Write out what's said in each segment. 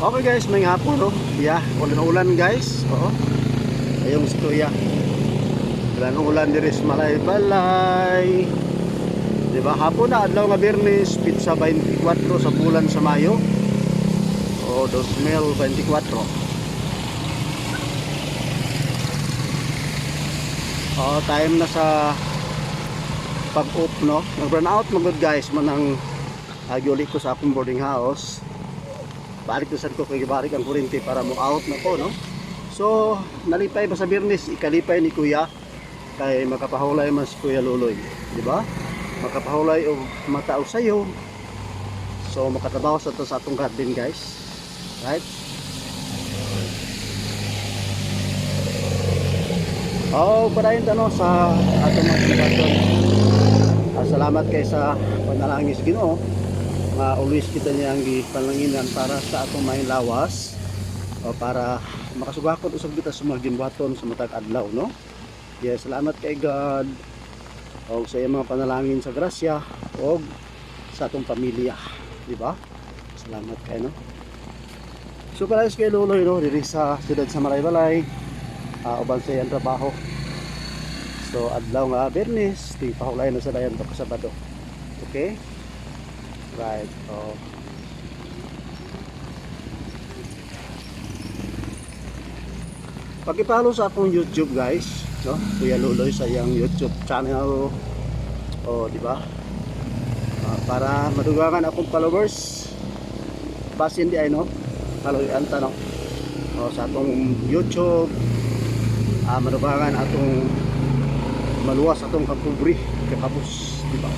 Okay guys, may hapon no. Yeah, ulan-ulan guys. Oo. Ayong istorya. Ulan-ulan diri sa Malay-Balay. Di ba? Hapon na adlaw nga Biyernes, pizza 24 sa bulan sa Mayo. O 2024. Time na sa pag-up no. Nag-burn out magod guys manang agyuli ko sa akong boarding house. Balik na sad ko kay balik ang kuryente para mo out na ko no. So nalipay ba sa Biyernes, ikalipay ni Kuya kay makapahulay man si Kuya Luloy, di ba? Makapahulay og matao sayo. So makatrabaho sa to sa atong garden guys. Right? Padayon tanong sa atong mga kinaton. Salamat kay sa panalangin sa Ginoo. Always kita niyang gipalanginan para sa atong may lawas o para makasugakot usab kita sa mga ginbuhaton sa matag adlaw no. Yes, salamat kay God o sa iyang mga panalangin sa grasya o sa atong pamilya, di ba? Salamat kay no. So para kay Luloy no diri sa siyudad sa Malay-Balay, uban sa iyang trabaho. So adlaw nga Biyernes, di pahulay na sa dayon to Sabado. Okay? Right. Paki-follow sa akong YouTube guys, no? Kuya Luloy sa iyang YouTube channel. Di ba? Para madugangan akong followers. Basin di ay no. Follow-an ta no. Sa atong YouTube, madugangan atong maluwas atong kakubri kakabus, di ba?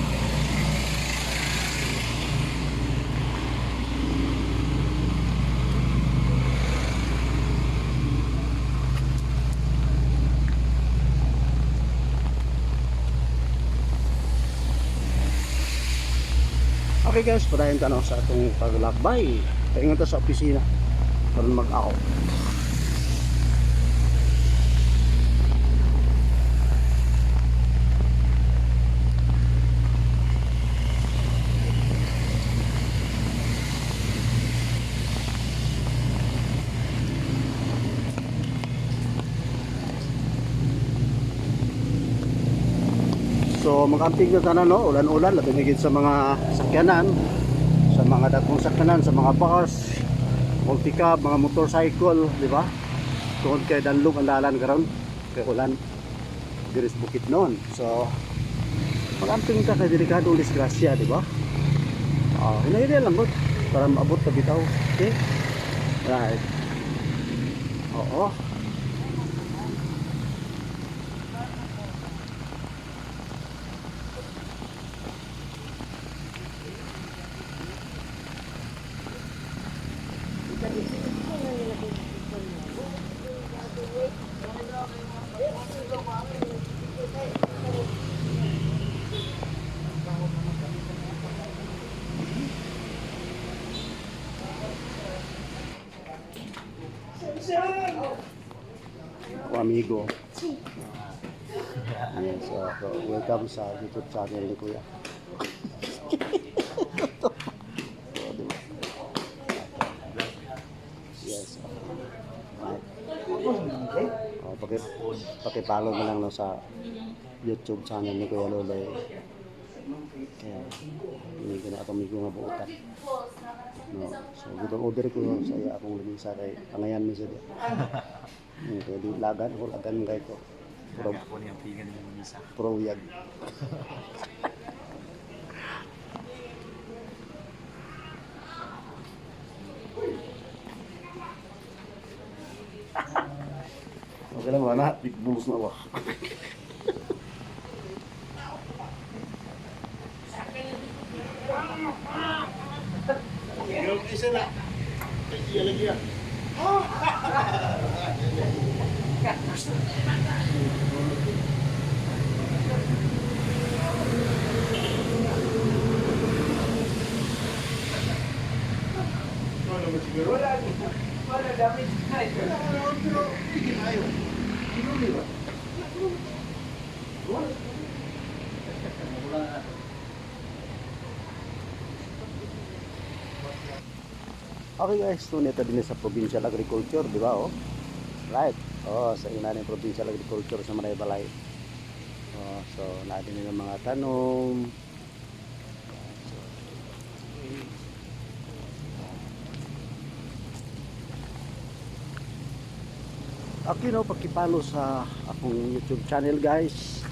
Okay guys, padayon ta no sa atong paglakbay. Paingon ta sa opisina para mag-out. So magamping na tanan no, ulan-ulan labi higit sa mga sakyanan, sa mga dakong sakyanan, sa mga bus, multi-cab, mga motorcycle, di ba? Tungod kay danlog ang dalan karon kay ulan diri sa Bukidnon. So magamping ta kay delikado disgrasya, di ba? Hinay-hinay lang gud para maabot ta bitaw. Okay? Right. Oo. Amigo. Yes, so welcome sa YouTube channel ni Kuya. Yes. Paki-follow mo lang no sa YouTube channel ni Kuya Luloy. Kaya hindi ko na ako amigo nga buutan. No, so gudong order ko sa iya akong lumisa kay pangayan mi sa dia. Pwede lagan ko lagan kay ko. Pero ako niyang pigan ng lumisa. Pro yag. Okay lang wala, big bulls na wa. Yung isa na. Iya lagi ya. Wala damit na ito. Okay guys, so nito din sa Provincial Agriculture, di ba oh? Right. Oh, sa ina ng Provincial Agriculture sa Maraybalay. Oh, so natin ng mga tanong. Okay no, pagkipalo sa akong YouTube channel guys.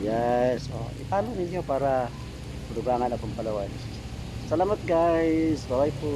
Yes, oh, ipalo ninyo para dugangan akong followers. Salamat guys. Bye-bye po.